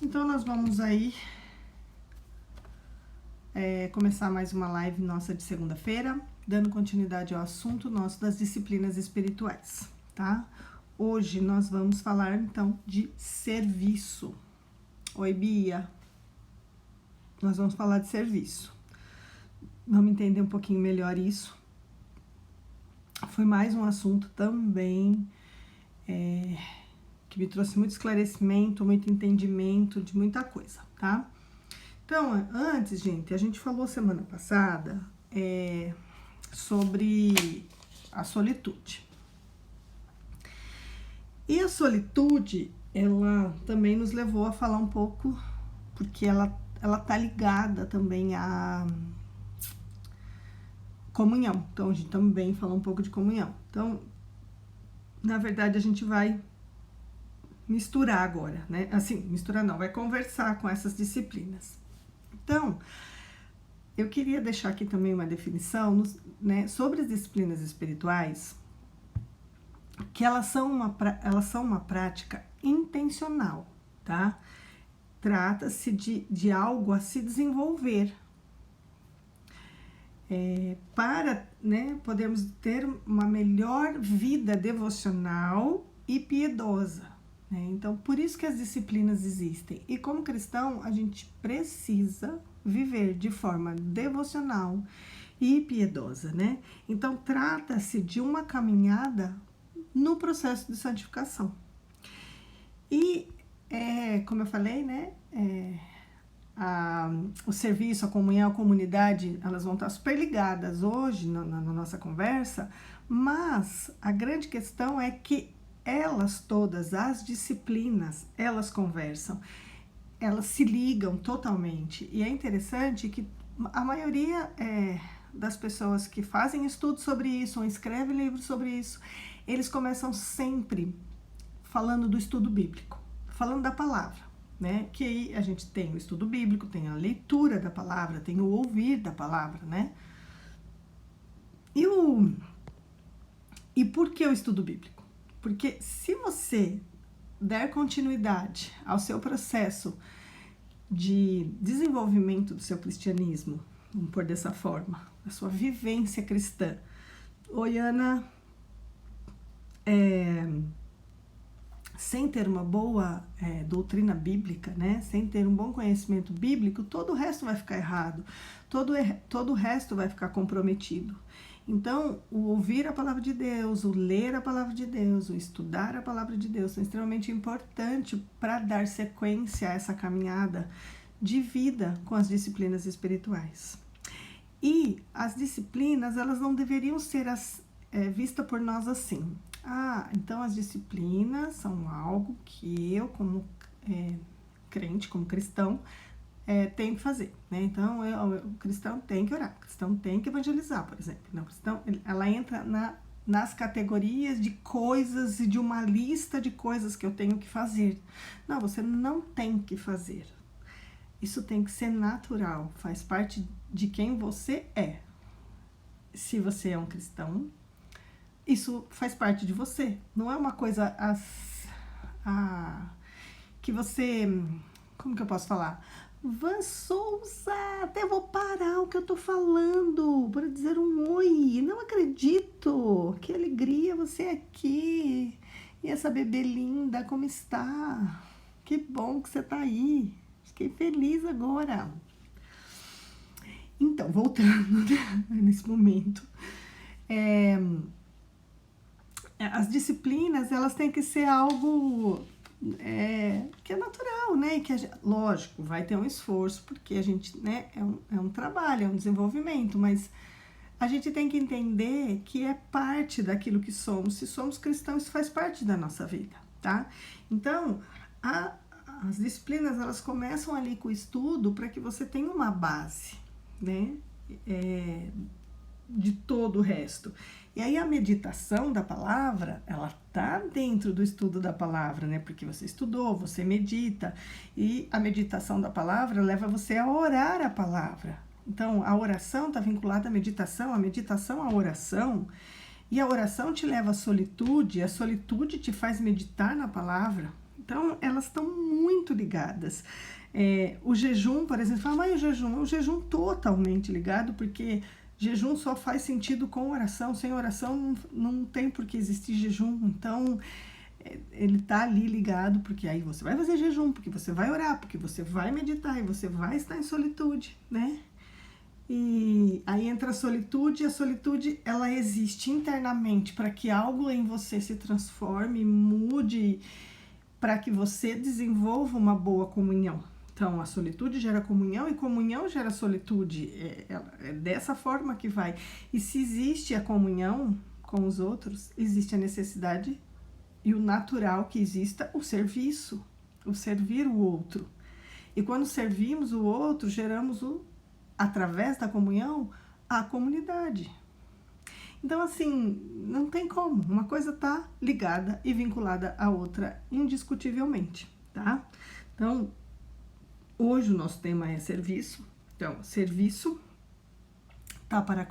Então, nós vamos aí começar mais uma live nossa de segunda-feira, dando continuidade ao assunto nosso das disciplinas espirituais, tá? Hoje nós vamos falar, então, de serviço. Oi, Bia. Nós vamos falar de serviço. Vamos entender um pouquinho melhor isso. Foi mais um assunto também que me trouxe muito esclarecimento, muito entendimento de muita coisa, tá? Então, antes, gente, a gente falou semana passada sobre a solitude. E a solitude, ela também nos levou a falar um pouco, porque ela tá ligada também à comunhão. Então, a gente também falou um pouco de comunhão. Então, na verdade, a gente vai misturar agora, né? Assim, misturar não, vai conversar com essas disciplinas. Então, eu queria deixar aqui também uma definição, né, sobre as disciplinas espirituais, que elas são uma prática intencional, tá? Trata-se de algo a se desenvolver, para, né, podermos ter uma melhor vida devocional e piedosa, né? Então, por isso que as disciplinas existem. E como cristão, a gente precisa viver de forma devocional e piedosa, né? Então, trata-se de uma caminhada no processo de santificação. E, como eu falei, né, o serviço, a comunhão, a comunidade, elas vão estar super ligadas hoje na nossa conversa, mas a grande questão é que elas todas, as disciplinas, elas conversam, elas se ligam totalmente. E é interessante que a maioria das pessoas que fazem estudos sobre isso, ou escrevem livros sobre isso, eles começam sempre falando do estudo bíblico, falando da palavra, né? Que aí a gente tem o estudo bíblico, tem a leitura da palavra, tem o ouvir da palavra, né? E por que o estudo bíblico? Porque se você der continuidade ao seu processo de desenvolvimento do seu cristianismo, vamos pôr dessa forma, a sua vivência cristã. Oi, Ana. Sem ter uma boa doutrina bíblica, né? Sem ter um bom conhecimento bíblico, todo o resto vai ficar errado, todo o resto vai ficar comprometido. Então, o ouvir a palavra de Deus, o ler a palavra de Deus, o estudar a palavra de Deus são extremamente importantes para dar sequência a essa caminhada de vida com as disciplinas espirituais. E as disciplinas, elas não deveriam ser vistas por nós assim. Então as disciplinas são algo que eu, como crente, como cristão, tenho que fazer, né? Então, o cristão tem que orar, o cristão tem que evangelizar, por exemplo. O cristão, ela entra nas categorias de coisas e de uma lista de coisas que eu tenho que fazer. Não, você não tem que fazer. Isso tem que ser natural, faz parte de quem você é. Se você é um cristão, isso faz parte de você. Não é uma coisa que você... Como que eu posso falar? Van Souza, até vou parar o que eu tô falando para dizer um oi. Não acredito. Que alegria você aqui. E essa bebê linda, como está? Que bom que você tá aí. Fiquei feliz agora. Então, voltando nesse momento. As disciplinas, elas têm que ser algo que é natural, né? E que lógico, vai ter um esforço, porque a gente, né, é um trabalho, é um desenvolvimento, mas a gente tem que entender que é parte daquilo que somos. Se somos cristãos, isso faz parte da nossa vida, tá? Então, as disciplinas, elas começam ali com o estudo para que você tenha uma base, né? De todo o resto. E aí a meditação da palavra, ela tá dentro do estudo da palavra, né? Porque você estudou, você medita, e a meditação da palavra leva você a orar a palavra. Então, a oração está vinculada à meditação, a meditação à oração, e a oração te leva à solitude, a solitude te faz meditar na palavra. Então, elas estão muito muito ligadas. O jejum, por exemplo, fala, mas o jejum totalmente ligado, porque jejum só faz sentido com oração, sem oração não tem por que existir jejum, então ele tá ali ligado, porque aí você vai fazer jejum, porque você vai orar, porque você vai meditar e você vai estar em solitude, né? E aí entra a solitude, e a solitude ela existe internamente para que algo em você se transforme, mude, para que você desenvolva uma boa comunhão. Então, a solitude gera comunhão e comunhão gera solitude. É dessa forma que vai. E se existe a comunhão com os outros, existe a necessidade e o natural que exista o serviço, o servir o outro. E quando servimos o outro, geramos através da comunhão, a comunidade. Então, assim, não tem como. Uma coisa tá ligada e vinculada à outra indiscutivelmente, tá? Então, hoje o nosso tema é serviço. Então, serviço tá para a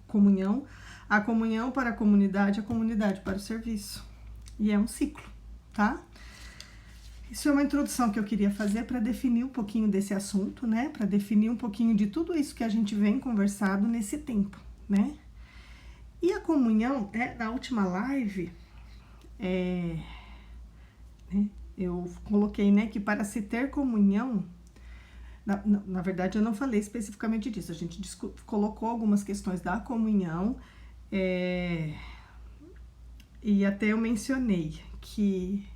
comunhão, a comunhão para a comunidade para o serviço. E é um ciclo, tá? Isso é uma introdução que eu queria fazer para definir um pouquinho desse assunto, né? Para definir um pouquinho de tudo isso que a gente vem conversado nesse tempo, né? E a comunhão, na última live, né, eu coloquei, né, que para se ter comunhão, na verdade eu não falei especificamente disso, a gente colocou algumas questões da comunhão, e até eu mencionei que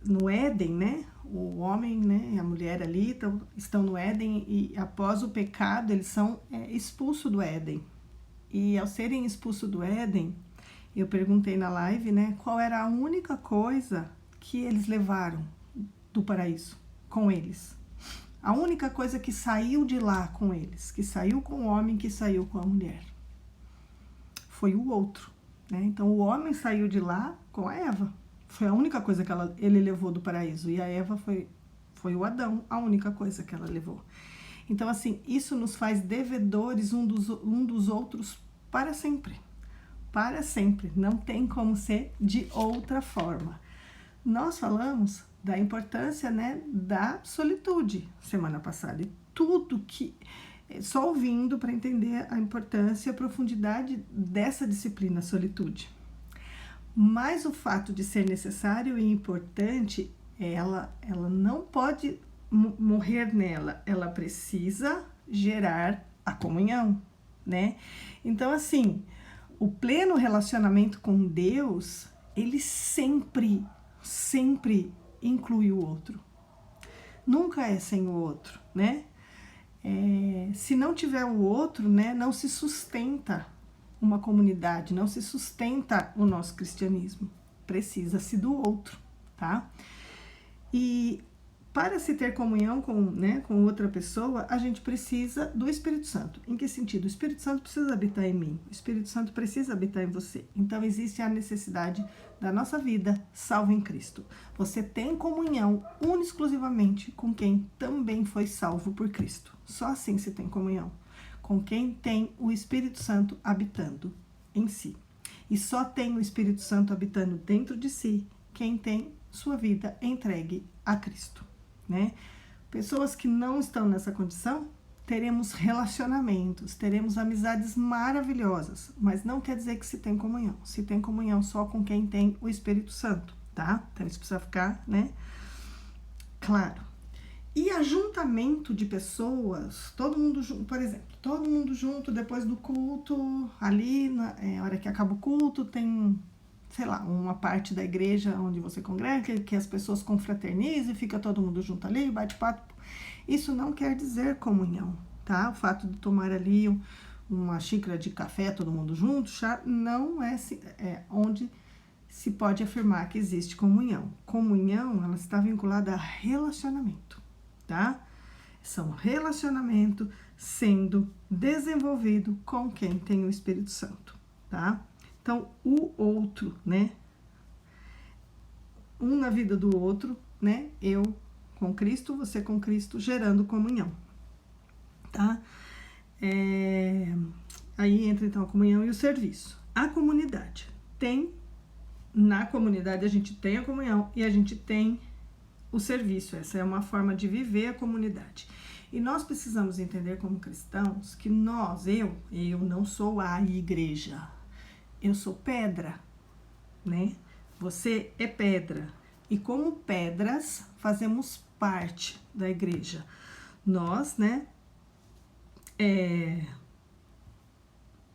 no Éden, né, o homem, né, e a mulher ali estão no Éden e após o pecado eles são expulsos do Éden. E ao serem expulsos do Éden, eu perguntei na live, né, qual era a única coisa que eles levaram do paraíso com eles. A única coisa que saiu de lá com eles, que saiu com o homem, que saiu com a mulher, foi o outro, né? Então o homem saiu de lá com a Eva. Foi a única coisa que ele levou do paraíso. E a Eva foi o Adão, a única coisa que ela levou. Então, assim, isso nos faz devedores um dos outros para sempre. Para sempre. Não tem como ser de outra forma. Nós falamos da importância, né, da solitude semana passada. E tudo que... Só ouvindo para entender a importância e a profundidade dessa disciplina, solitude. Mas o fato de ser necessário e importante, ela não pode morrer nela, ela precisa gerar a comunhão, né? Então, assim, o pleno relacionamento com Deus, ele sempre inclui o outro. Nunca é sem o outro, né? Se não tiver o outro, né, não se sustenta uma comunidade, não se sustenta o nosso cristianismo, precisa-se do outro, tá? E para se ter comunhão com outra pessoa, a gente precisa do Espírito Santo. Em que sentido? O Espírito Santo precisa habitar em mim, o Espírito Santo precisa habitar em você. Então existe a necessidade da nossa vida salva em Cristo. Você tem comunhão exclusivamente com quem também foi salvo por Cristo. Só assim se tem comunhão. Com quem tem o Espírito Santo habitando em si. E só tem o Espírito Santo habitando dentro de si quem tem sua vida entregue a Cristo, né? Pessoas que não estão nessa condição, teremos relacionamentos, teremos amizades maravilhosas, mas não quer dizer que se tem comunhão. Se tem comunhão só com quem tem o Espírito Santo, tá? Então isso precisa ficar, né, claro. E ajuntamento de pessoas, todo mundo junto, por exemplo, todo mundo junto depois do culto, ali, na hora que acaba o culto, tem, sei lá, uma parte da igreja onde você congrega, que as pessoas confraternizam e fica todo mundo junto ali, bate-papo. Isso não quer dizer comunhão, tá? O fato de tomar ali uma xícara de café, todo mundo junto, chá, não é onde se pode afirmar que existe comunhão. Comunhão, ela está vinculada a relacionamento. Tá? São relacionamento sendo desenvolvido com quem tem o Espírito Santo, tá? Então, o outro, né? Um na vida do outro, né? Eu com Cristo, você com Cristo, gerando comunhão, tá? Aí entra, então, a comunhão e o serviço. A comunidade. Na comunidade, a gente tem a comunhão e a gente tem o serviço, essa é uma forma de viver a comunidade. E nós precisamos entender como cristãos que eu não sou a igreja, eu sou pedra, né? Você é pedra. E como pedras, fazemos parte da igreja. Nós, né,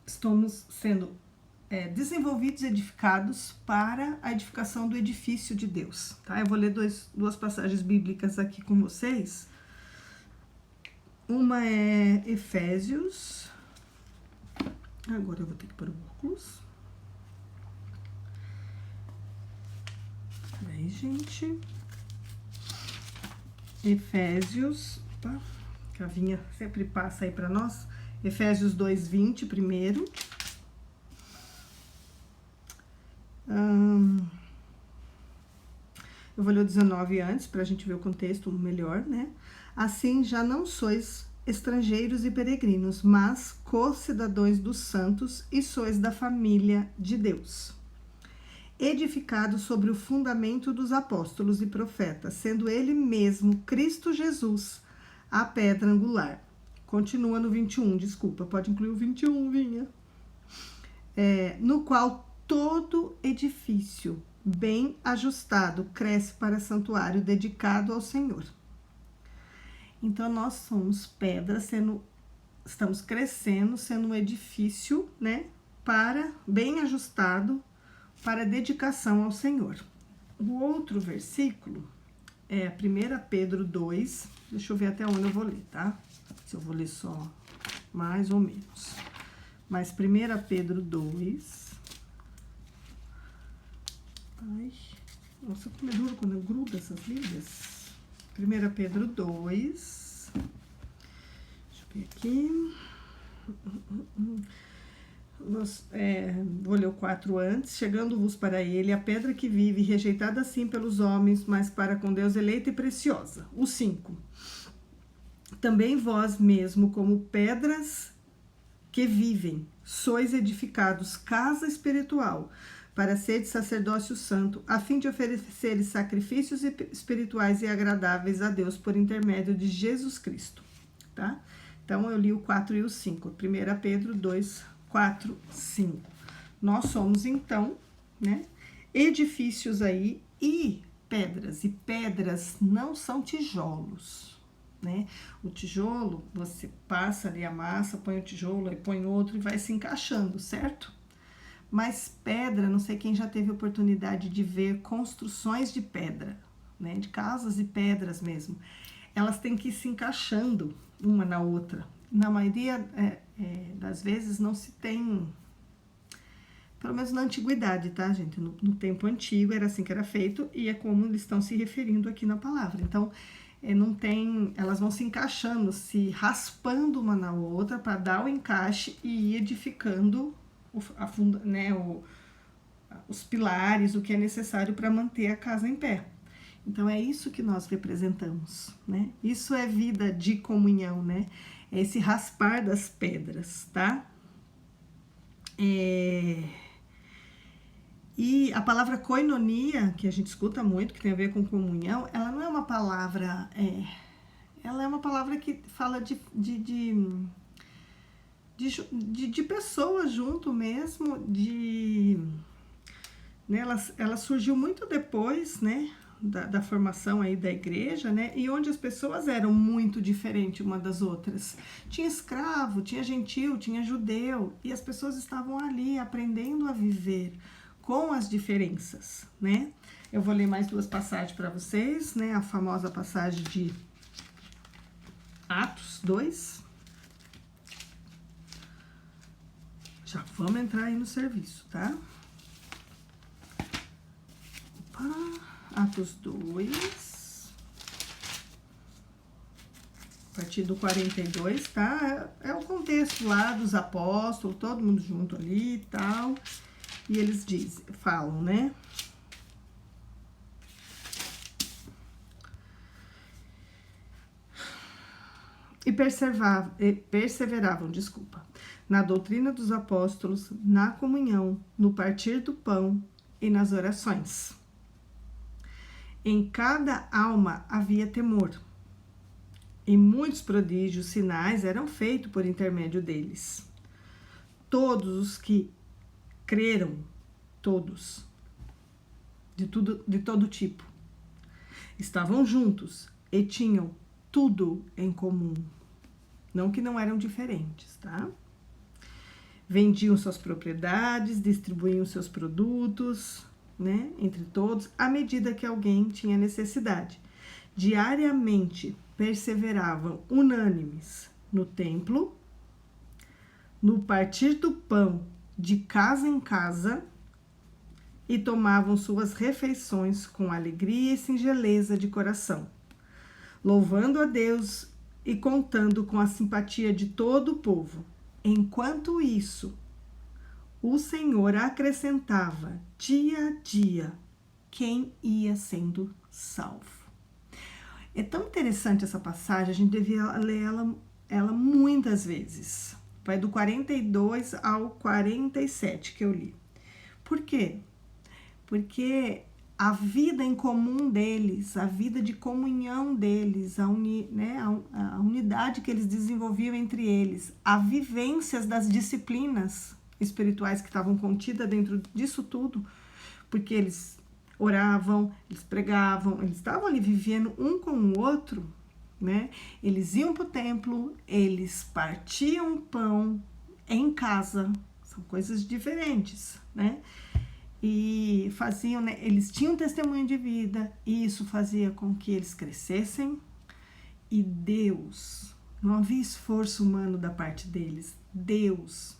estamos sendo desenvolvidos e edificados para a edificação do edifício de Deus, tá? Eu vou ler duas passagens bíblicas aqui com vocês. Uma é Efésios. Agora eu vou ter que pôr o óculos. Peraí, gente. Efésios. Opa, Cavinha sempre passa aí para nós. Efésios 2:20 primeiro. Eu vou ler o 19 antes, para a gente ver o contexto melhor, né? Assim, já não sois estrangeiros e peregrinos, mas co-cidadãos dos santos e sois da família de Deus, edificados sobre o fundamento dos apóstolos e profetas, sendo ele mesmo, Cristo Jesus, a pedra angular. Continua no 21, desculpa, pode incluir o 21, Vinha. No qual todo edifício bem ajustado cresce para santuário dedicado ao Senhor. Então, nós somos pedras, estamos crescendo, sendo um edifício, né, bem ajustado, para dedicação ao Senhor. O outro versículo é 1 Pedro 2, deixa eu ver até onde eu vou ler, tá? Se eu vou ler só mais ou menos. Mas 1 Pedro 2... Ai, nossa, como é duro quando eu grudo essas Bíblias. 1 Pedro 2. Deixa eu ver aqui. Vou ler o 4 antes. Chegando-vos para ele, a pedra que vive, rejeitada assim pelos homens, mas para com Deus eleita e preciosa. O 5. Também vós mesmo, como pedras que vivem, sois edificados casa espiritual, para ser de sacerdócio santo, a fim de oferecer sacrifícios espirituais e agradáveis a Deus por intermédio de Jesus Cristo, tá? Então, eu li o 4 e o 5, 1 Pedro 2, 4, 5. Nós somos, então, né, edifícios aí e pedras não são tijolos, né? O tijolo, você passa ali a massa, põe o tijolo, aí põe outro e vai se encaixando, certo? Mas pedra, não sei quem já teve oportunidade de ver construções de pedra, né? De casas e pedras mesmo. Elas têm que ir se encaixando uma na outra. Na maioria das vezes não se tem, pelo menos na antiguidade, tá, gente? No tempo antigo era assim que era feito e é como eles estão se referindo aqui na palavra. Então, não tem, elas vão se encaixando, se raspando uma na outra para dar o encaixe e ir edificando os pilares, o que é necessário para manter a casa em pé. Então, é isso que nós representamos, né? Isso é vida de comunhão, né? É esse raspar das pedras, tá? E a palavra koinonia, que a gente escuta muito, que tem a ver com comunhão, ela não é uma palavra... ela é uma palavra que fala de pessoas junto mesmo, né, ela surgiu muito depois, né, da formação aí da igreja, né, e onde as pessoas eram muito diferentes uma das outras. Tinha escravo, tinha gentil, tinha judeu, e as pessoas estavam ali aprendendo a viver com as diferenças, né. Eu vou ler mais duas passagens para vocês, né, a famosa passagem de Atos 2. Já vamos entrar aí no serviço, tá? Opa, Atos 2. A partir do 42, tá? É o contexto lá dos apóstolos, todo mundo junto ali e tal. E eles falam, né? E perseveravam, na doutrina dos apóstolos, na comunhão, no partir do pão e nas orações. Em cada alma havia temor, e muitos prodígios, sinais eram feitos por intermédio deles. Todos os que creram, todos, de todo tipo, estavam juntos e tinham tudo em comum. Não que não eram diferentes, tá? Vendiam suas propriedades, distribuíam seus produtos, né, entre todos, à medida que alguém tinha necessidade. Diariamente perseveravam unânimes no templo, no partir do pão de casa em casa, e tomavam suas refeições com alegria e singeleza de coração, louvando a Deus e contando com a simpatia de todo o povo. Enquanto isso, o Senhor acrescentava dia a dia quem ia sendo salvo. É tão interessante essa passagem, a gente devia ler ela muitas vezes. Vai do 42 ao 47 que eu li. Por quê? Porque a vida em comum deles, a vida de comunhão deles, a unidade que eles desenvolviam entre eles, as vivências das disciplinas espirituais que estavam contidas dentro disso tudo, porque eles oravam, eles pregavam, eles estavam ali vivendo um com o outro, né? Eles iam para o templo, eles partiam o pão em casa, são coisas diferentes, né? E faziam, né? Eles tinham testemunho de vida, e isso fazia com que eles crescessem, e Deus, não havia esforço humano da parte deles, Deus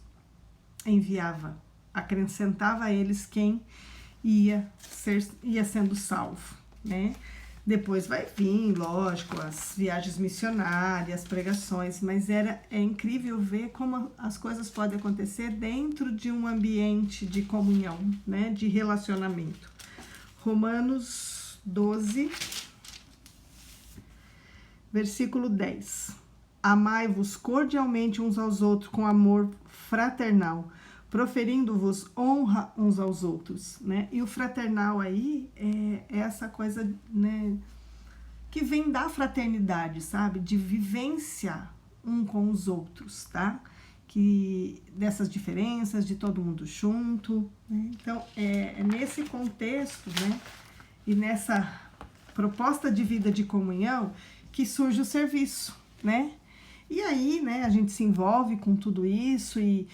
enviava, acrescentava a eles quem ia sendo salvo, né? Depois vai vir, lógico, as viagens missionárias, pregações, mas é incrível ver como as coisas podem acontecer dentro de um ambiente de comunhão, né? De relacionamento. Romanos 12, versículo 10. Amai-vos cordialmente uns aos outros com amor fraternal, proferindo-vos honra uns aos outros, né? E o fraternal aí é essa coisa, né, que vem da fraternidade, sabe? De vivência um com os outros, tá? Que dessas diferenças, de todo mundo junto, né? Então, é nesse contexto, né, e nessa proposta de vida de comunhão que surge o serviço, né? E aí, né, a gente se envolve com tudo isso e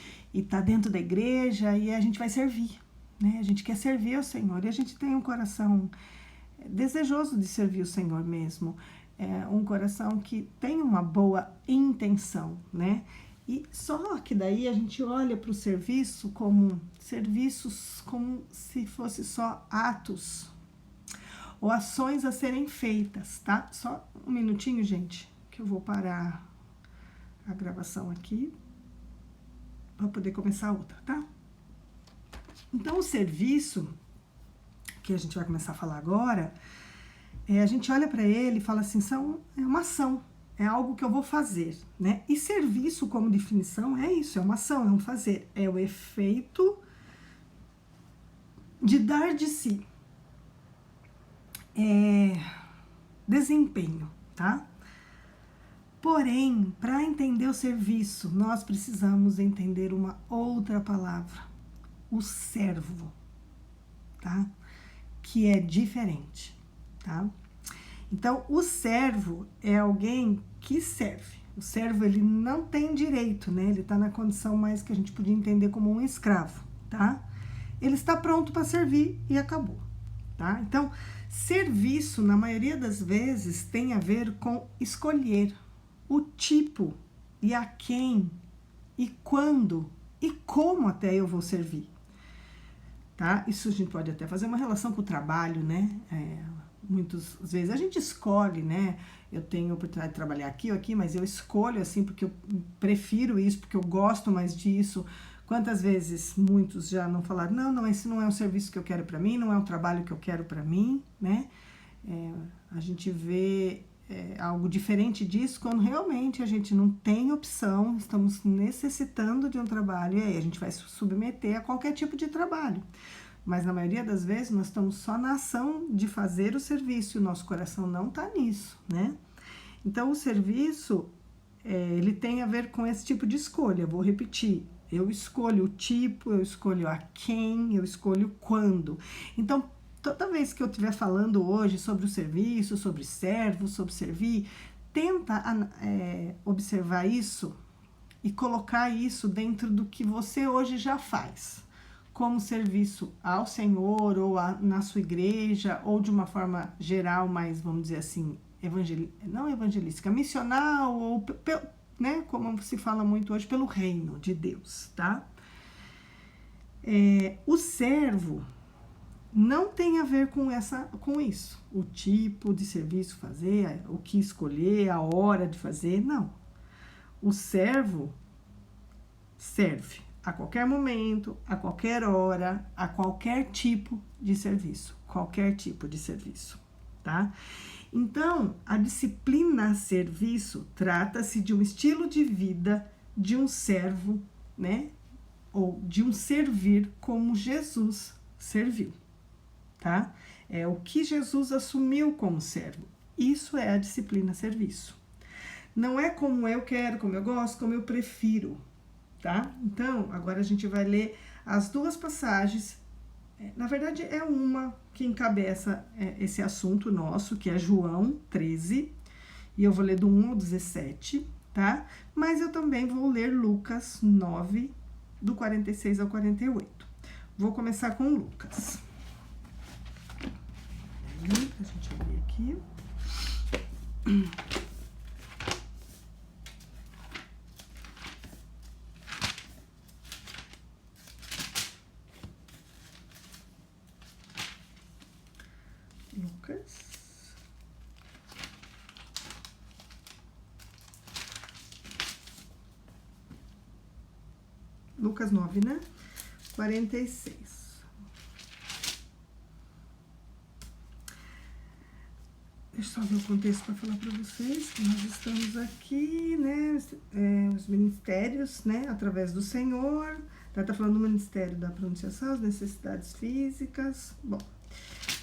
tá dentro da igreja e a gente vai servir, né? A gente quer servir ao Senhor e a gente tem um coração desejoso de servir o Senhor mesmo. É um coração que tem uma boa intenção, né? E só que daí a gente olha para o serviço como serviços como se fosse só atos ou ações a serem feitas, tá? Só um minutinho, gente, que eu vou parar a gravação aqui para poder começar outra, tá? Então, o serviço que a gente vai começar a falar agora, a gente olha para ele e fala assim, é uma ação, é algo que eu vou fazer, né? E serviço, como definição, é isso, é uma ação, é um fazer, é o efeito de dar de si, desempenho, tá? Porém, para entender o serviço, nós precisamos entender uma outra palavra, o servo, tá? Que é diferente, tá? Então, o servo é alguém que serve. O servo, ele não tem direito, né? Ele está na condição mais que a gente podia entender como um escravo, tá? Ele está pronto para servir e acabou, tá? Então, serviço, na maioria das vezes, tem a ver com escolher o tipo e a quem e quando e como até eu vou servir, tá? Isso a gente pode até fazer uma relação com o trabalho, né? Muitas vezes a gente escolhe, né? Eu tenho a oportunidade de trabalhar aqui ou aqui, mas eu escolho assim porque eu prefiro isso, porque eu gosto mais disso. Quantas vezes muitos já não falaram, não, esse não é um serviço que eu quero para mim, não é um trabalho que eu quero para mim, né? A gente vê algo diferente disso quando realmente a gente não tem opção, estamos necessitando de um trabalho, e aí a gente vai se submeter a qualquer tipo de trabalho. Mas na maioria das vezes nós estamos só na ação de fazer o serviço e o nosso coração não está nisso, né? Então o serviço, ele tem a ver com esse tipo de escolha. Vou repetir, eu escolho o tipo, eu escolho a quem, eu escolho quando. Então toda vez que eu estiver falando hoje sobre o serviço, sobre servo, sobre servir, tenta observar isso e colocar isso dentro do que você hoje já faz, como serviço ao Senhor, ou na sua igreja, ou de uma forma geral, mais, vamos dizer assim, não evangelística, missional, ou, né, como se fala muito hoje, pelo reino de Deus, tá? O servo não tem a ver com isso, o tipo de serviço fazer, o que escolher, a hora de fazer, não. O servo serve a qualquer momento, a qualquer hora, a qualquer tipo de serviço, tá? Então, a disciplina serviço trata-se de um estilo de vida de um servo, né? Ou de um servir como Jesus serviu, tá? É o que Jesus assumiu como servo. Isso é a disciplina serviço. Não é como eu quero, como eu gosto, como eu prefiro, tá? Então, agora a gente vai ler as duas passagens. Na verdade, é uma que encabeça esse assunto nosso, que é João 13, e eu vou ler do 1 ao 17, tá? Mas eu também vou ler Lucas 9, do 46 ao 48. Vou começar com Lucas. A gente abrir aqui. Lucas 9, né? 46. Deixa eu só ver o contexto para falar para vocês que nós estamos aqui, né? Os ministérios, né? Através do Senhor. Tá falando do ministério da pronunciação, as necessidades físicas. Bom,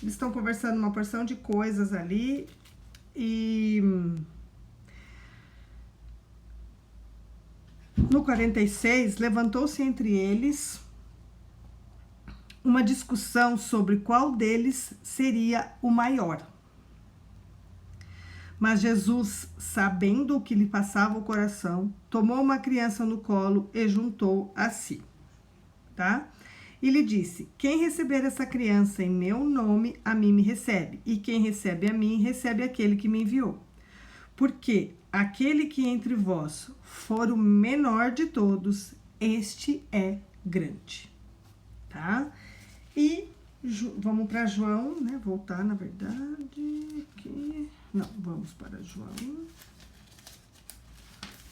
eles estão conversando uma porção de coisas ali e no 46, levantou-se entre eles uma discussão sobre qual deles seria o maior. Mas Jesus, sabendo o que lhe passava o coração, tomou uma criança no colo e juntou a si, tá? E lhe disse: quem receber essa criança em meu nome, a mim me recebe, e quem recebe a mim, recebe aquele que me enviou. Porque aquele que entre vós for o menor de todos, este é grande, tá? E vamos para João, né? Voltar, na verdade, aqui. Não, vamos para João.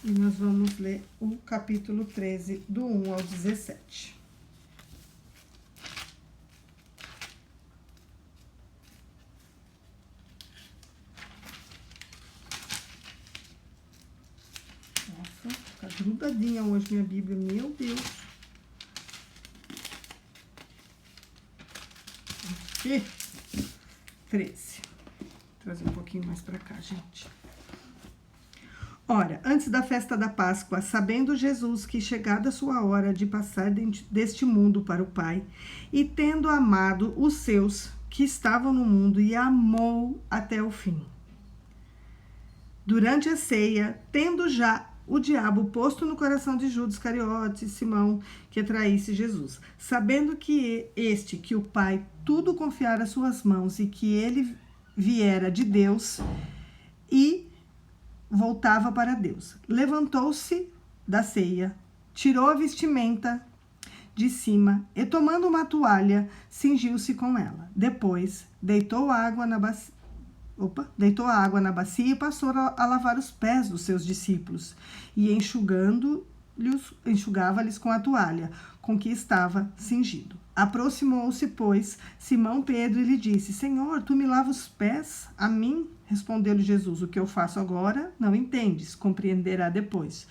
E nós vamos ler o capítulo 13, do 1 ao 17. Nossa, tá grudadinha hoje minha Bíblia, meu Deus. Aqui, 13. Vou trazer um pouquinho mais para cá, gente. Ora, antes da festa da Páscoa, sabendo Jesus que chegada a sua hora de passar deste mundo para o Pai, e tendo amado os seus que estavam no mundo, e amou até o fim. Durante a ceia, tendo já o diabo posto no coração de Judas Iscariote, Simão, que traísse Jesus, sabendo que que o Pai tudo confiara às suas mãos, e que ele viera de Deus, e voltava para Deus. Levantou-se da ceia, tirou a vestimenta de cima e, tomando uma toalha, cingiu-se com ela. Depois, deitou a água na bacia e passou a lavar os pés dos seus discípulos, e enxugava-lhes com a toalha com que estava cingido. Aproximou-se, pois, Simão Pedro e lhe disse: Senhor, tu me lavas os pés? A mim? Respondeu-lhe Jesus: o que eu faço agora não entendes, compreenderá depois.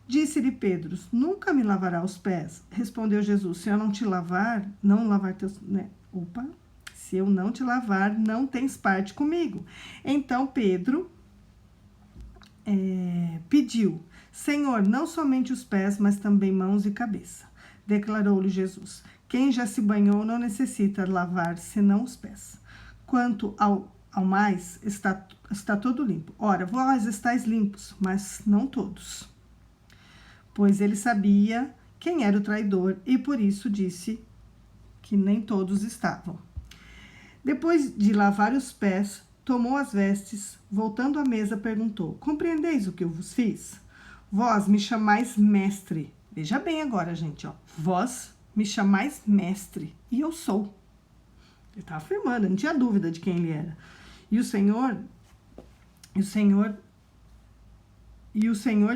Disse-lhe Pedro: nunca me lavará os pés? Respondeu Jesus: se eu não te lavar, não lavar teus... Né? Se eu não te lavar, não tens parte comigo. Então Pedro pediu: Senhor, não somente os pés, mas também mãos e cabeça. Declarou-lhe Jesus: quem já se banhou não necessita lavar senão os pés. Quanto ao mais, está todo limpo. Ora, vós estáis limpos, mas não todos. Pois ele sabia quem era o traidor e por isso disse que nem todos estavam. Depois de lavar os pés, tomou as vestes, voltando à mesa, perguntou: compreendeis o que eu vos fiz? Vós me chamais mestre. Veja bem agora, gente, ó. Vós me chamais mestre, e eu sou. Ele estava afirmando, não tinha dúvida de quem ele era. E o Senhor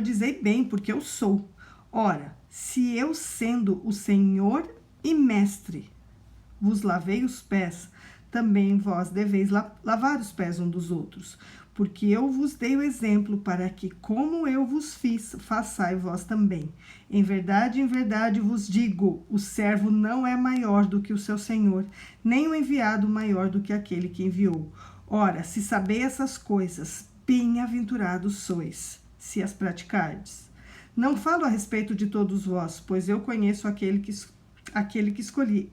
dizei bem, porque eu sou. Ora, se eu, sendo o Senhor e mestre, vos lavei os pés, também vós deveis lavar os pés um dos outros, porque eu vos dei o exemplo para que, como eu vos fiz, façai vós também. Em verdade vos digo, o servo não é maior do que o seu senhor, nem o enviado maior do que aquele que enviou. Ora, se sabeis essas coisas, bem-aventurados sois, se as praticardes. Não falo a respeito de todos vós, pois eu conheço aquele que escolhi.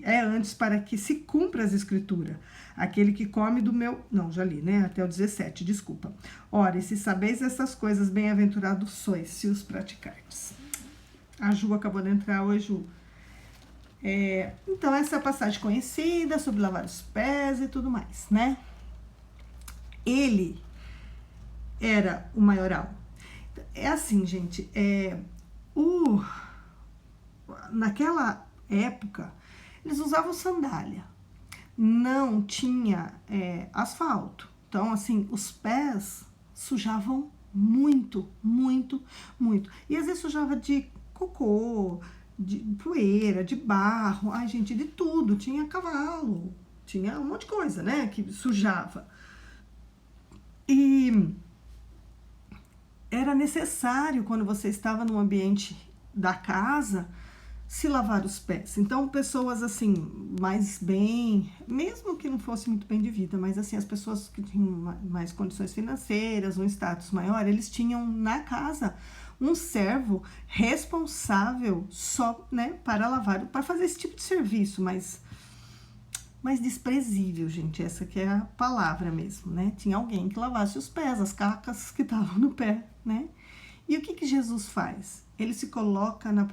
É antes para que se cumpra as escrituras. Aquele que come do meu... Não, já li, né? Até o 17, desculpa. Ora, e se sabeis essas coisas, bem-aventurados sois, se os praticardes. A Ju acabou de entrar. Oi, Ju. Então, essa é a passagem conhecida sobre lavar os pés e tudo mais, né? Ele era o maioral. É assim, gente, naquela época, eles usavam sandália, não tinha asfalto, então, assim, os pés sujavam muito, muito, muito, e às vezes sujava de cocô, de poeira, de barro, ai, gente, de tudo, tinha cavalo, tinha um monte de coisa, né, que sujava, e era necessário, quando você estava no ambiente da casa, se lavar os pés. Então, pessoas assim, mais bem, mesmo que não fosse muito bem de vida, mas assim, as pessoas que tinham mais condições financeiras, um status maior, eles tinham na casa um servo responsável só, né, para lavar, para fazer esse tipo de serviço, mas desprezível, gente, essa que é a palavra mesmo, né? Tinha alguém que lavasse os pés, as cacas que estavam no pé, né? E o que Jesus faz? Ele se coloca na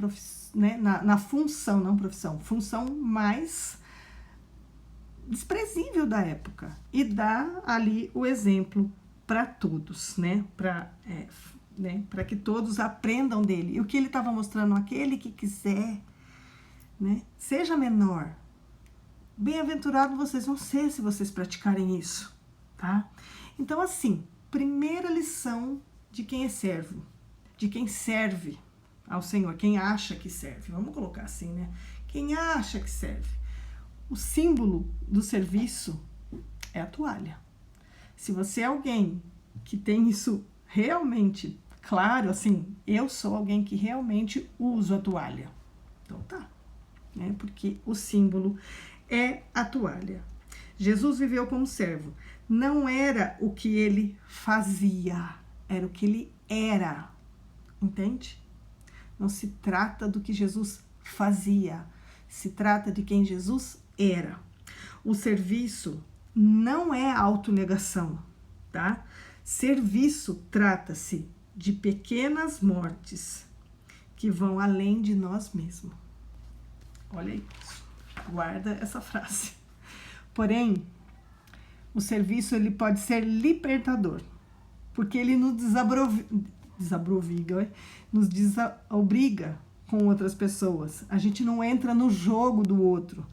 função, não profissão, função mais desprezível da época e dá ali o exemplo para todos, né? Para que todos aprendam dele. E o que ele estava mostrando, aquele que quiser, né? Seja menor, bem-aventurado vocês vão ser se vocês praticarem isso, tá? Então, assim, primeira lição de quem é servo, de quem serve ao Senhor, quem acha que serve, vamos colocar assim, né? Quem acha que serve. O símbolo do serviço é a toalha. Se você é alguém que tem isso realmente claro, assim, eu sou alguém que realmente uso a toalha. Então tá, né? Porque o símbolo é a toalha. Jesus viveu como servo. Não era o que ele fazia, era o que ele era. Entende? Não se trata do que Jesus fazia, se trata de quem Jesus era. O serviço não é autonegação, tá? Serviço trata-se de pequenas mortes que vão além de nós mesmos. Olha isso, guarda essa frase. Porém, o serviço ele pode ser libertador, porque ele nos desobriga com outras pessoas. A gente não entra no jogo do outro,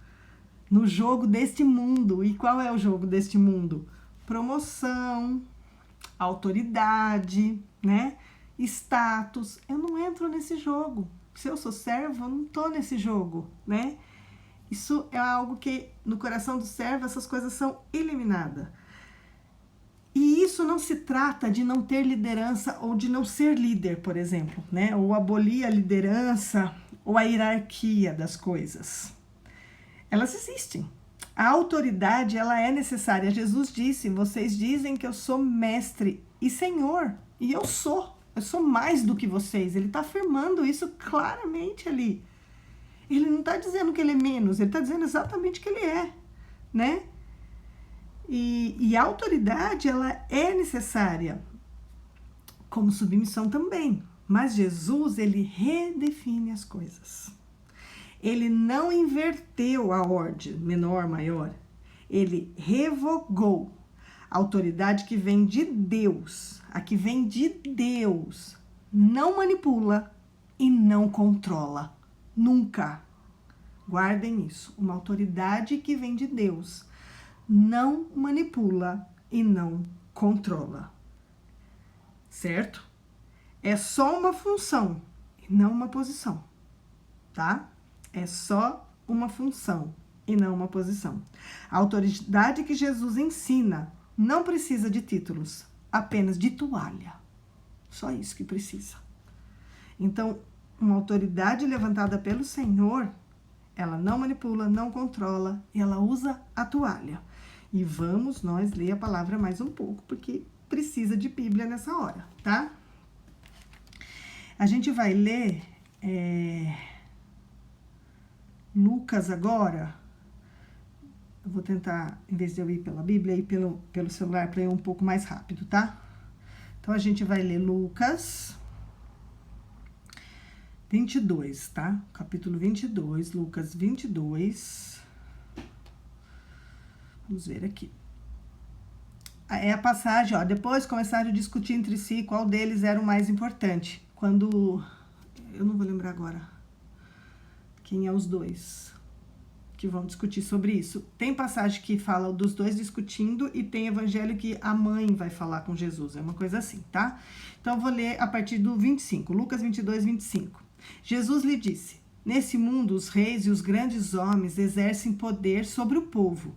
no jogo deste mundo. E qual é o jogo deste mundo? Promoção, autoridade, né? Status. Eu não entro nesse jogo. Se eu sou servo, eu não tô nesse jogo, né? Isso é algo que no coração do servo essas coisas são eliminadas. E isso não se trata de não ter liderança ou de não ser líder, por exemplo, né? Ou abolir a liderança ou a hierarquia das coisas. Elas existem. A autoridade, ela é necessária. Jesus disse, vocês dizem que eu sou mestre e senhor, e eu sou mais do que vocês. Ele está afirmando isso claramente ali. Ele não está dizendo que ele é menos, ele está dizendo exatamente que ele é, né? E a autoridade, ela é necessária, como submissão também. Mas Jesus, ele redefine as coisas. Ele não inverteu a ordem, menor, maior. Ele revogou a autoridade que vem de Deus. A que vem de Deus não manipula e não controla. Nunca. Guardem isso. Uma autoridade que vem de Deus não manipula e não controla. Certo? É só uma função e não uma posição. Tá? É só uma função e não uma posição. A autoridade que Jesus ensina não precisa de títulos, apenas de toalha. Só isso que precisa. Então, uma autoridade levantada pelo Senhor, ela não manipula, não controla, e ela usa a toalha. E vamos nós ler a palavra mais um pouco, porque precisa de Bíblia nessa hora, tá? A gente vai ler Lucas agora. Eu vou tentar, em vez de eu ir pela Bíblia, ir pelo celular para ir um pouco mais rápido, tá? Então, a gente vai ler Lucas 22, tá? Capítulo 22, Lucas 22. Vamos ver aqui. É a passagem, ó. Depois começaram a discutir entre si qual deles era o mais importante. Quando... Eu não vou lembrar agora quem é os dois que vão discutir sobre isso. Tem passagem que fala dos dois discutindo e tem evangelho que a mãe vai falar com Jesus. É uma coisa assim, tá? Então, eu vou ler a partir do 25. Lucas 22, 25. Jesus lhe disse: nesse mundo, os reis e os grandes homens exercem poder sobre o povo.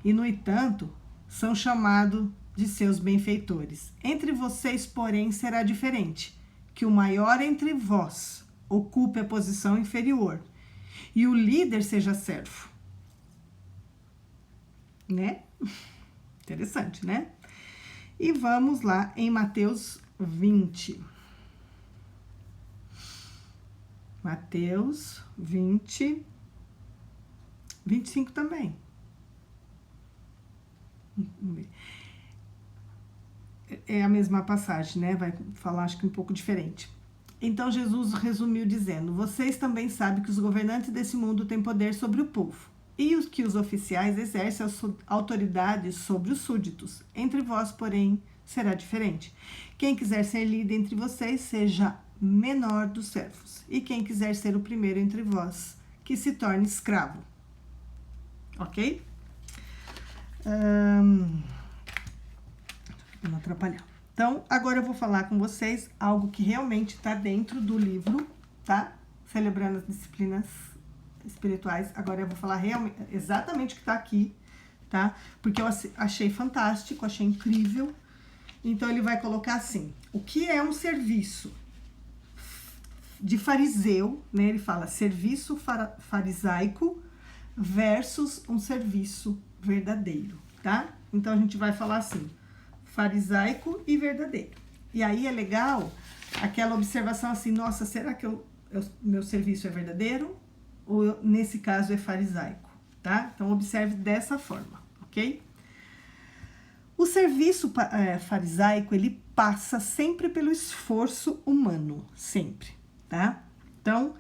E, no entanto, são chamados de seus benfeitores. Entre vocês, porém, será diferente, que o maior entre vós ocupe a posição inferior, e o líder seja servo. Né? Interessante, né? E vamos lá em Mateus 20. Mateus 20, 25 também. É a mesma passagem, né? Vai falar, acho que um pouco diferente. Então, Jesus resumiu dizendo: vocês também sabem que os governantes desse mundo têm poder sobre o povo, e que os oficiais exercem a autoridade sobre os súditos. Entre vós, porém, será diferente. Quem quiser ser líder entre vocês, seja menor dos servos. E quem quiser ser o primeiro entre vós, que se torne escravo. Ok? Não atrapalhar. Então, agora eu vou falar com vocês algo que realmente está dentro do livro, tá? Celebrando as disciplinas espirituais. Agora eu vou falar realmente, exatamente o que está aqui, tá? Porque eu achei fantástico, achei incrível. Então, ele vai colocar assim: o que é um serviço de fariseu, né? Ele fala serviço farisaico versus um serviço verdadeiro, tá? Então, a gente vai falar assim: farisaico e verdadeiro. E aí é legal aquela observação assim: nossa, será que meu serviço é verdadeiro? Ou nesse caso é farisaico, tá? Então, observe dessa forma, ok? O serviço farisaico, ele passa sempre pelo esforço humano, sempre, tá? Então,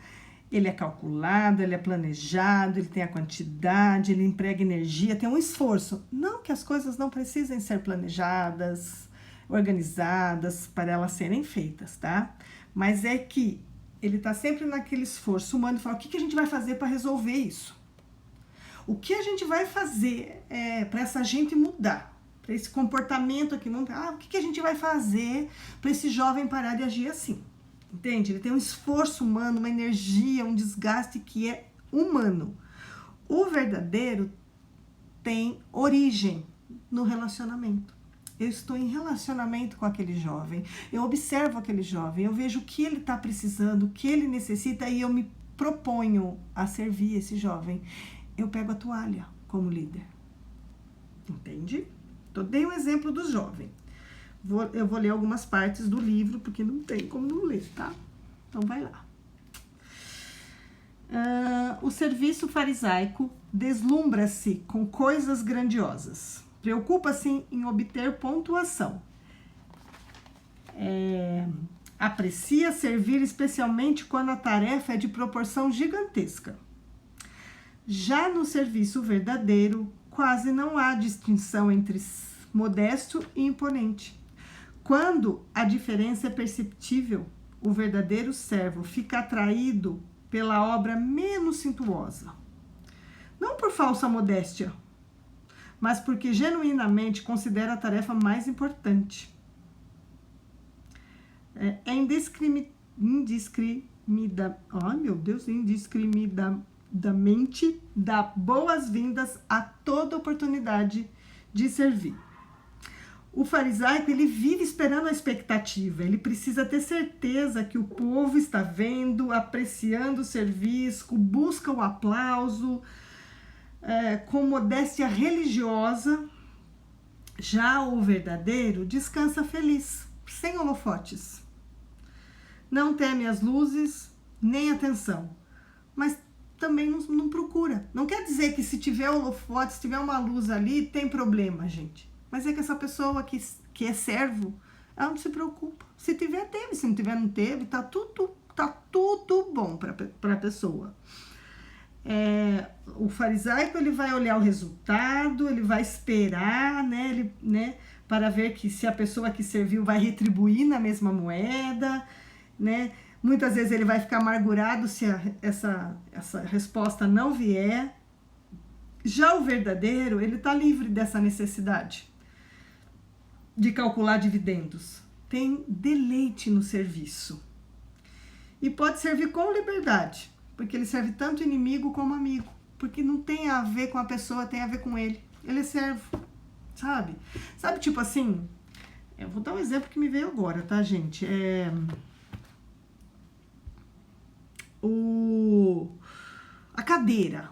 ele é calculado, ele é planejado, ele tem a quantidade, ele emprega energia, tem um esforço. Não que as coisas não precisem ser planejadas, organizadas para elas serem feitas, tá? Mas é que ele está sempre naquele esforço humano e fala: o que a gente vai fazer para resolver isso? O que a gente vai fazer para essa gente mudar? Para esse comportamento aqui não... o que a gente vai fazer para esse jovem parar de agir assim? Entende? Ele tem um esforço humano, uma energia, um desgaste que é humano. O verdadeiro tem origem no relacionamento. Eu estou em relacionamento com aquele jovem, eu observo aquele jovem, eu vejo o que ele está precisando, o que ele necessita e eu me proponho a servir esse jovem. Eu pego a toalha como líder. Entende? Então, dei um exemplo do jovem. Eu vou ler algumas partes do livro, porque não tem como não ler, tá? Então, vai lá. O serviço farisaico deslumbra-se com coisas grandiosas. Preocupa-se em obter pontuação. Aprecia servir especialmente quando a tarefa é de proporção gigantesca. Já no serviço verdadeiro, quase não há distinção entre modesto e imponente. Quando a diferença é perceptível, o verdadeiro servo fica atraído pela obra menos suntuosa. Não por falsa modéstia, mas porque genuinamente considera a tarefa mais importante. Indiscriminadamente dá boas-vindas a toda oportunidade de servir. O farisaico, ele vive esperando a expectativa, ele precisa ter certeza que o povo está vendo, apreciando o serviço, busca o aplauso, com modéstia religiosa. Já o verdadeiro descansa feliz, sem holofotes. Não teme as luzes, nem atenção, mas também não procura. Não quer dizer que se tiver holofote, se tiver uma luz ali, tem problema, gente. Mas é que essa pessoa que é servo, ela não se preocupa. Se tiver, teve. Se não tiver, não teve. Tá tudo bom para a pessoa. O farisaico, ele vai olhar o resultado, ele vai esperar, para ver que se a pessoa que serviu vai retribuir na mesma moeda, né? Muitas vezes ele vai ficar amargurado se essa resposta não vier. Já o verdadeiro, ele está livre dessa necessidade de calcular dividendos. Tem deleite no serviço. E pode servir com liberdade, porque ele serve tanto inimigo como amigo, porque não tem a ver com a pessoa, tem a ver com ele. Ele é servo, sabe? Sabe, tipo assim, eu vou dar um exemplo que me veio agora, tá, gente? A cadeira.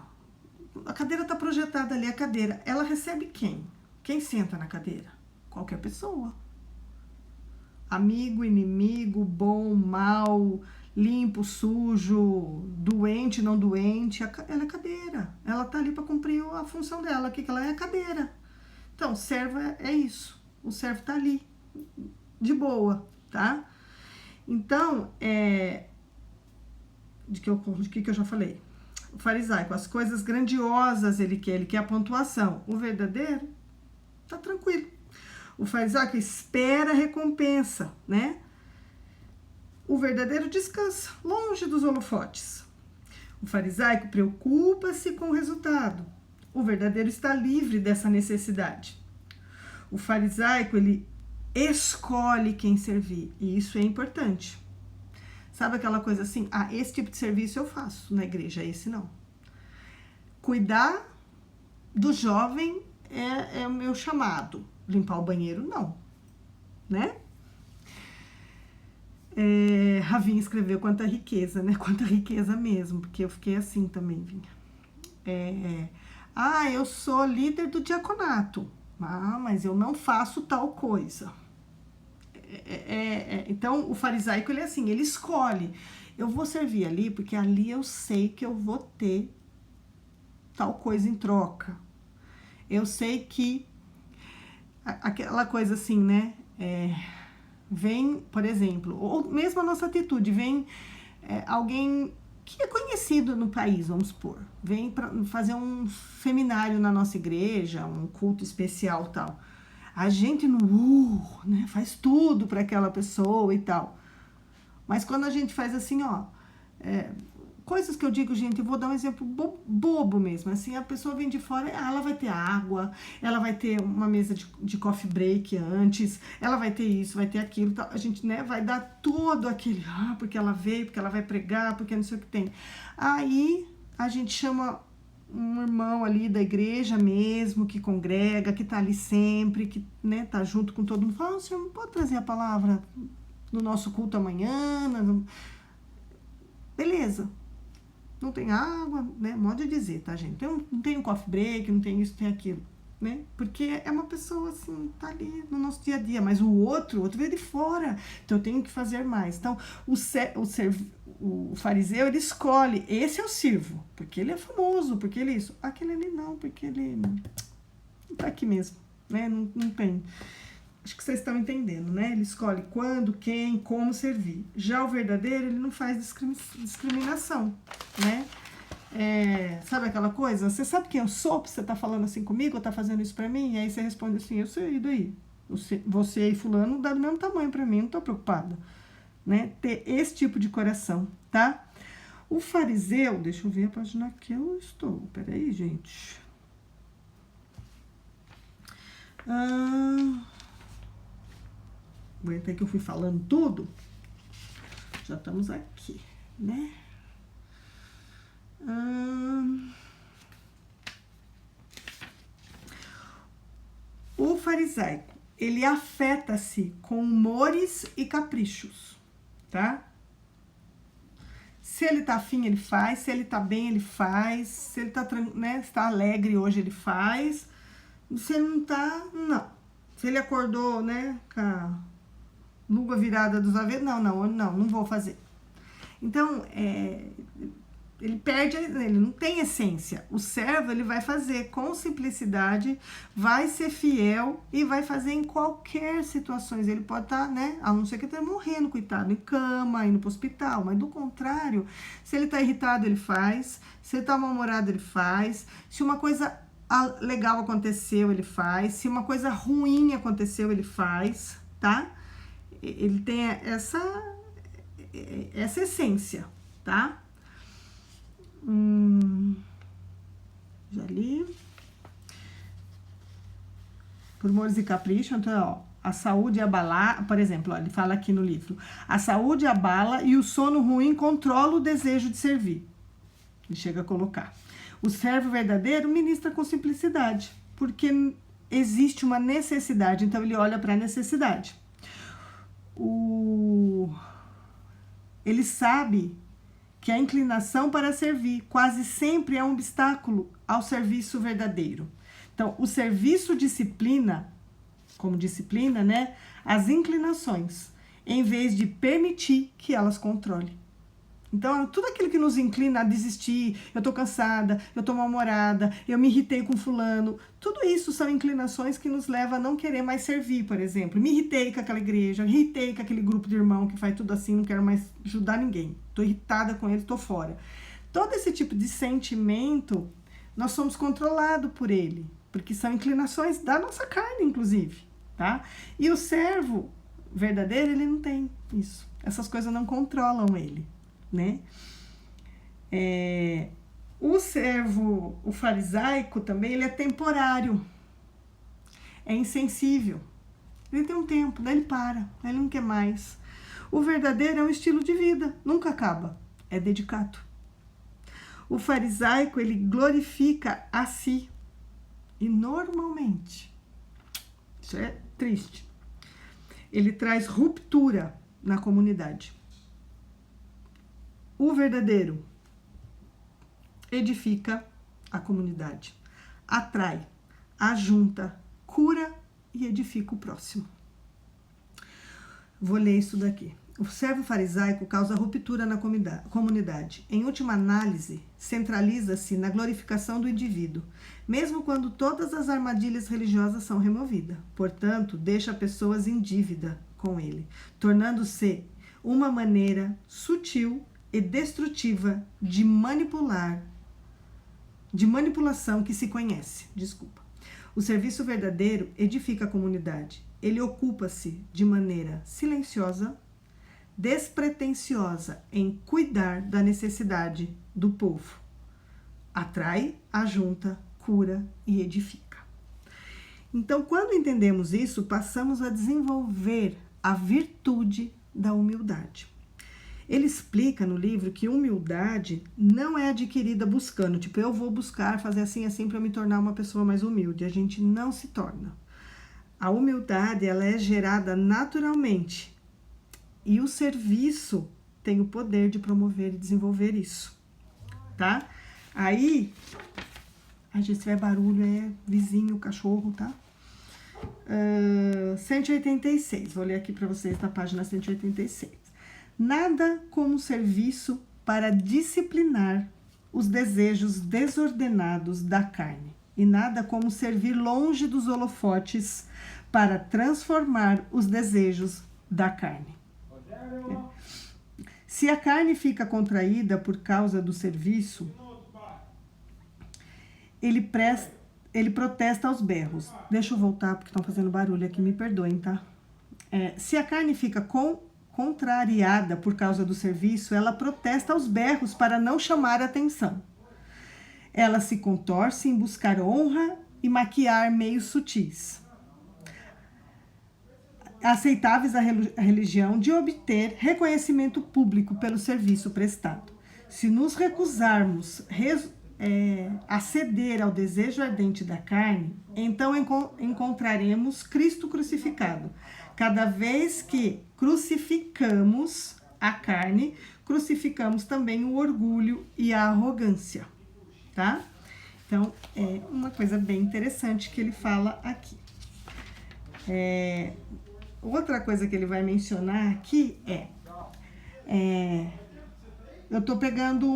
A cadeira tá projetada ali, a cadeira. Ela recebe quem? Quem senta na cadeira? Qualquer pessoa. Amigo, inimigo, bom, mal, limpo, sujo, doente, não doente. Ela é cadeira. Ela tá ali para cumprir a função dela. O que ela é? A cadeira. Então, servo é isso. O servo tá ali, de boa, tá? Então, de que eu já falei? O farisaico, as coisas grandiosas ele quer a pontuação. O verdadeiro tá tranquilo. O farisaico espera a recompensa, né? O verdadeiro descansa, longe dos holofotes. O farisaico preocupa-se com o resultado. O verdadeiro está livre dessa necessidade. O farisaico, ele escolhe quem servir, e isso é importante. Sabe aquela coisa assim, esse tipo de serviço eu faço na igreja, esse não. Cuidar do jovem é o meu chamado. Limpar o banheiro, não. Né? Ravin escreveu quanta riqueza, né? Quanta riqueza mesmo, porque eu fiquei assim também, Vinha. Eu sou líder do diaconato, mas eu não faço tal coisa. Então, o farisaico, ele é assim, ele escolhe. Eu vou servir ali, porque ali eu sei que eu vou ter tal coisa em troca. Eu sei que aquela coisa assim, né? Vem, por exemplo, ou mesmo a nossa atitude, vem alguém que é conhecido no país, vamos supor, vem para fazer um seminário na nossa igreja, um culto especial tal. A gente né, faz tudo para aquela pessoa e tal. Mas quando a gente faz assim, coisas que eu digo, gente, eu vou dar um exemplo bobo mesmo, assim, a pessoa vem de fora, ela vai ter água, ela vai ter uma mesa de coffee break antes, ela vai ter isso, vai ter aquilo, tal. A gente, né, vai dar todo aquele, porque ela veio, porque ela vai pregar, porque não sei o que tem. Aí, a gente chama um irmão ali da igreja mesmo, que congrega, que tá ali sempre, que, né, tá junto com todo mundo, fala, o senhor não pode trazer a palavra no nosso culto amanhã? Beleza. Não tem água, né? Modo de dizer, tá, gente? Não tem um coffee break, não tem isso, não tem aquilo, né? Porque é uma pessoa, assim, tá ali no nosso dia a dia, mas o outro veio de fora, então eu tenho que fazer mais. Então, o fariseu, ele escolhe, esse eu sirvo, porque ele é famoso, porque ele é isso. Aquele ali não, porque ele não tá aqui mesmo, né? Não tem. Acho que vocês estão entendendo, né? Ele escolhe quando, quem, como servir. Já o verdadeiro, ele não faz discriminação, né? Sabe aquela coisa? Você sabe quem eu sou? Você tá falando assim comigo ou tá fazendo isso pra mim? E aí você responde assim, eu sei, e daí? Você e fulano dá do mesmo tamanho pra mim, não tô preocupada. Né? Ter esse tipo de coração, tá? O fariseu, deixa eu ver a página que eu estou. Peraí, gente. Aguenta aí que eu fui falando tudo. Já estamos aqui, né? O farisaico, ele afeta-se com humores e caprichos, tá? Se ele tá afim, ele faz. Se ele tá bem, ele faz. Se ele tá, né, se tá alegre hoje, ele faz. Se ele não tá, não. Se ele acordou, né, com a lua virada dos avesso, não vou fazer. Então, ele perde, ele não tem essência. O servo, ele vai fazer com simplicidade, vai ser fiel e vai fazer em qualquer situação. Ele pode estar, né, a não ser que ele esteja morrendo, coitado, em cama, indo para o hospital. Mas do contrário, se ele está irritado, ele faz. Se ele está mal-humorado, ele faz. Se uma coisa legal aconteceu, ele faz. Se uma coisa ruim aconteceu, ele faz, tá? Ele tem essa essência, tá? Já li. Por humores e capricho, então, ó, a saúde abala, por exemplo, ó, ele fala aqui no livro, a saúde abala e o sono ruim controla o desejo de servir. Ele chega a colocar. O servo verdadeiro ministra com simplicidade, porque existe uma necessidade, então ele olha para a necessidade. Ele sabe que a inclinação para servir quase sempre é um obstáculo ao serviço verdadeiro. Então, o serviço disciplina, como disciplina, né, as inclinações, em vez de permitir que elas controlem. Então, tudo aquilo que nos inclina a desistir, eu tô cansada, eu tô mal-humorada, eu me irritei com fulano, tudo isso são inclinações que nos levam a não querer mais servir, por exemplo. Me irritei com aquela igreja, me irritei com aquele grupo de irmão que faz tudo assim, não quero mais ajudar ninguém. Tô irritada com ele, tô fora. Todo esse tipo de sentimento, nós somos controlados por ele, porque são inclinações da nossa carne, inclusive, tá? E o servo verdadeiro, ele não tem isso. Essas coisas não controlam ele, né? O servo, o farisaico também, ele é temporário, é insensível, ele tem um tempo, daí ele para, daí ele não quer mais. O verdadeiro é um estilo de vida, nunca acaba, é dedicado. O farisaico, ele glorifica a si, e normalmente, isso é triste, ele traz ruptura na comunidade. O verdadeiro edifica a comunidade, atrai, ajunta, cura e edifica o próximo. Vou ler isso daqui. O servo farisaico causa ruptura na comunidade. Em última análise, centraliza-se na glorificação do indivíduo, mesmo quando todas as armadilhas religiosas são removidas. Portanto, deixa pessoas em dívida com ele, tornando-se uma maneira sutil e destrutiva de manipulação que se conhece. O serviço verdadeiro edifica a comunidade. Ele ocupa-se de maneira silenciosa, despretensiosa em cuidar da necessidade do povo. Atrai, ajunta, cura e edifica. Então, quando entendemos isso, passamos a desenvolver a virtude da humildade. Ele explica no livro que humildade não é adquirida buscando, tipo, eu vou buscar fazer assim, assim para me tornar uma pessoa mais humilde. A gente não se torna. A humildade, ela é gerada naturalmente. E o serviço tem o poder de promover e desenvolver isso, tá? Aí, a gente tiver barulho, é vizinho, cachorro, tá? 186, vou ler aqui para vocês na página 186. Nada como serviço para disciplinar os desejos desordenados da carne, e nada como servir longe dos holofotes para transformar os desejos da carne. Se a carne fica contraída por causa do serviço, ele protesta aos berros. Deixa eu voltar porque estão fazendo barulho aqui, me perdoem, tá? Se a carne fica contrariada por causa do serviço, ela protesta aos berros para não chamar atenção. Ela se contorce em buscar honra e maquiar meios sutis, aceitáveis à religião, de obter reconhecimento público pelo serviço prestado. Se nos recusarmos a ceder ao desejo ardente da carne, então encontraremos Cristo crucificado. Cada vez que crucificamos a carne, crucificamos também o orgulho e a arrogância, tá? Então, é uma coisa bem interessante que ele fala aqui. Outra coisa que ele vai mencionar aqui eu tô pegando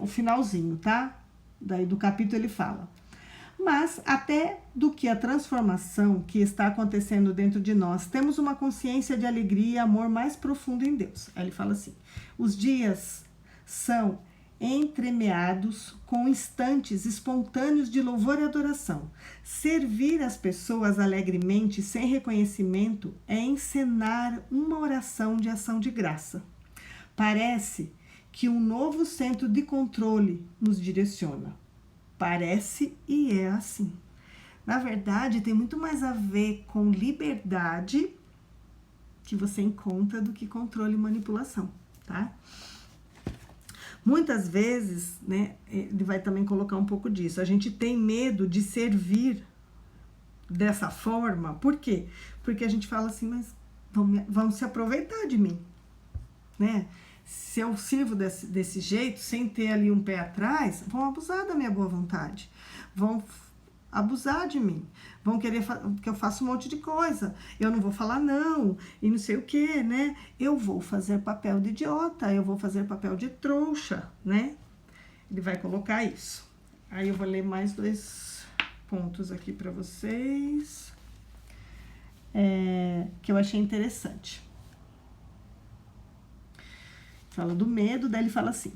o finalzinho, tá? Daí do capítulo ele fala: mas até do que a transformação que está acontecendo dentro de nós, temos uma consciência de alegria e amor mais profundo em Deus. Aí ele fala assim: os dias são entremeados com instantes espontâneos de louvor e adoração. Servir as pessoas alegremente, sem reconhecimento, é encenar uma oração de ação de graça. Parece que um novo centro de controle nos direciona. Parece e é assim. Na verdade, tem muito mais a ver com liberdade que você encontra do que controle e manipulação, tá? Muitas vezes, né, ele vai também colocar um pouco disso. A gente tem medo de servir dessa forma. Por quê? Porque a gente fala assim, mas vão se aproveitar de mim, né? Se eu sirvo desse jeito, sem ter ali um pé atrás, vão abusar da minha boa vontade. Vão abusar de mim. Vão querer que eu faça um monte de coisa. Eu não vou falar não, e não sei o que, né? Eu vou fazer papel de idiota, eu vou fazer papel de trouxa, né? Ele vai colocar isso. Aí eu vou ler mais 2 pontos aqui para vocês, que eu achei interessante. Fala do medo, daí ele fala assim: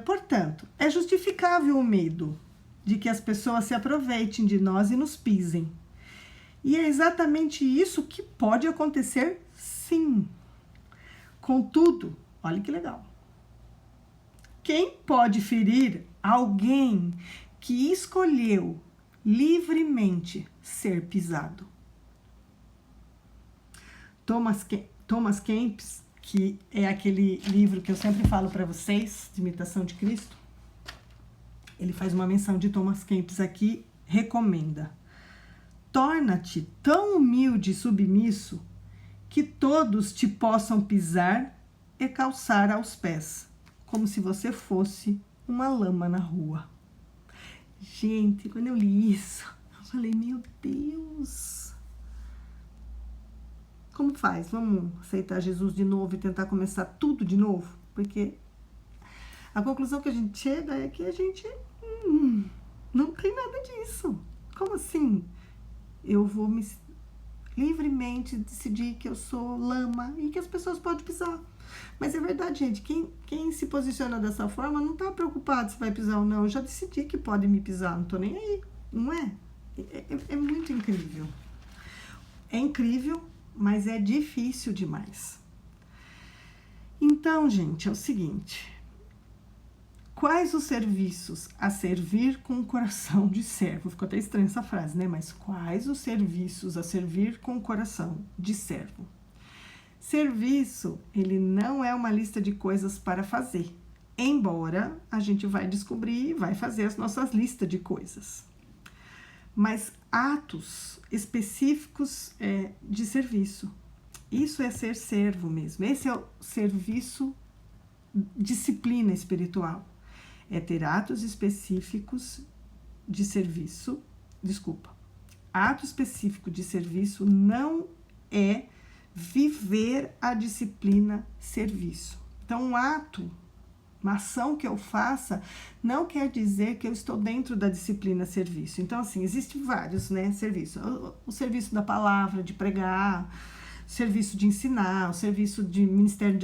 portanto, é justificável o medo de que as pessoas se aproveitem de nós e nos pisem. E é exatamente isso que pode acontecer, sim. Contudo, olha que legal. Quem pode ferir alguém que escolheu livremente ser pisado? Thomas Kempis, que é aquele livro que eu sempre falo para vocês, de Imitação de Cristo, ele faz uma menção de Thomas Kempis aqui, recomenda: torna-te tão humilde e submisso que todos te possam pisar e calçar aos pés, como se você fosse uma lama na rua. Gente, quando eu li isso, eu falei, meu Deus, como faz? Vamos aceitar Jesus de novo e tentar começar tudo de novo? Porque a conclusão que a gente chega é que a gente não tem nada disso. Como assim? Eu vou me livremente decidir que eu sou lama e que as pessoas podem pisar. Mas é verdade, gente, quem se posiciona dessa forma não tá preocupado se vai pisar ou não. Eu já decidi que pode me pisar, não tô nem aí, não é? É muito incrível. É incrível, mas é difícil demais. Então, gente, é o seguinte: quais os serviços a servir com o coração de servo? Ficou até estranha essa frase, né? Mas quais os serviços a servir com o coração de servo? Serviço, ele não é uma lista de coisas para fazer, embora a gente vai descobrir e vai fazer as nossas listas de coisas. Mas atos específicos de serviço. Isso é ser servo mesmo. Esse é o serviço, disciplina espiritual. É ter atos específicos de serviço. Desculpa. Ato específico de serviço não é viver a disciplina serviço. Então, um ato, uma ação que eu faça, não quer dizer que eu estou dentro da disciplina serviço. Então, assim, existem vários, né, serviços. O serviço da palavra, de pregar, o serviço de ensinar, o serviço de ministério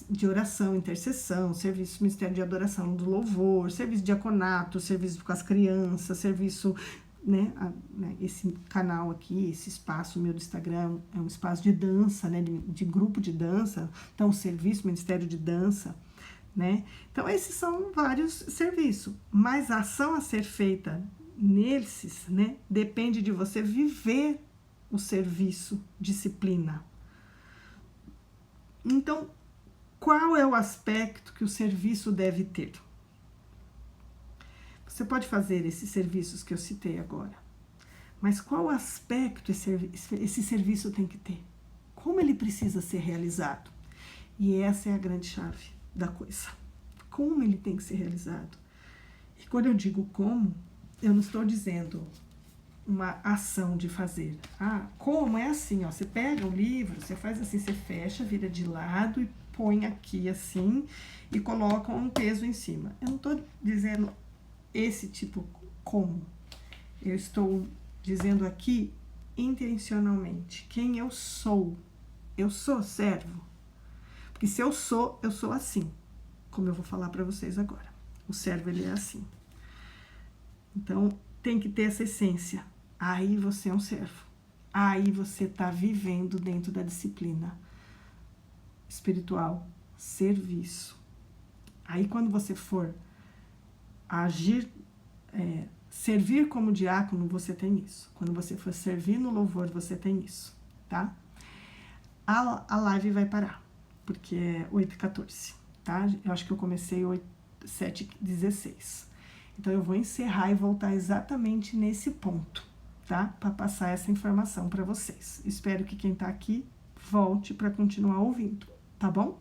de oração, intercessão, o serviço ministério de adoração do louvor, serviço de diaconato, serviço com as crianças, serviço, né, esse canal aqui, esse espaço meu do Instagram é um espaço de dança, né, de grupo de dança, então, serviço, ministério de dança, né? Então, esses são vários serviços, mas a ação a ser feita nesses, né, depende de você viver o serviço, disciplina. Então, qual é o aspecto que o serviço deve ter? Você pode fazer esses serviços que eu citei agora, mas qual aspecto esse serviço tem que ter? Como ele precisa ser realizado? E essa é a grande chave da coisa. Como ele tem que ser realizado? E quando eu digo como, eu não estou dizendo uma ação de fazer. Ah, como? É assim, ó, você pega o livro, você faz assim, você fecha, vira de lado e põe aqui assim e coloca um peso em cima. Eu não estou dizendo esse tipo como. Eu estou dizendo aqui intencionalmente quem eu sou. Eu sou servo. Porque se eu sou assim, como eu vou falar para vocês agora. O servo, ele é assim. Então, tem que ter essa essência. Aí você é um servo. Aí você está vivendo dentro da disciplina espiritual, serviço. Aí quando você for agir, servir como diácono, você tem isso. Quando você for servir no louvor, você tem isso, tá? A live vai parar, porque é 8h14, tá? Eu acho que eu comecei 7h16. Então, eu vou encerrar e voltar exatamente nesse ponto, tá? Para passar essa informação para vocês. Espero que quem tá aqui volte para continuar ouvindo, tá bom?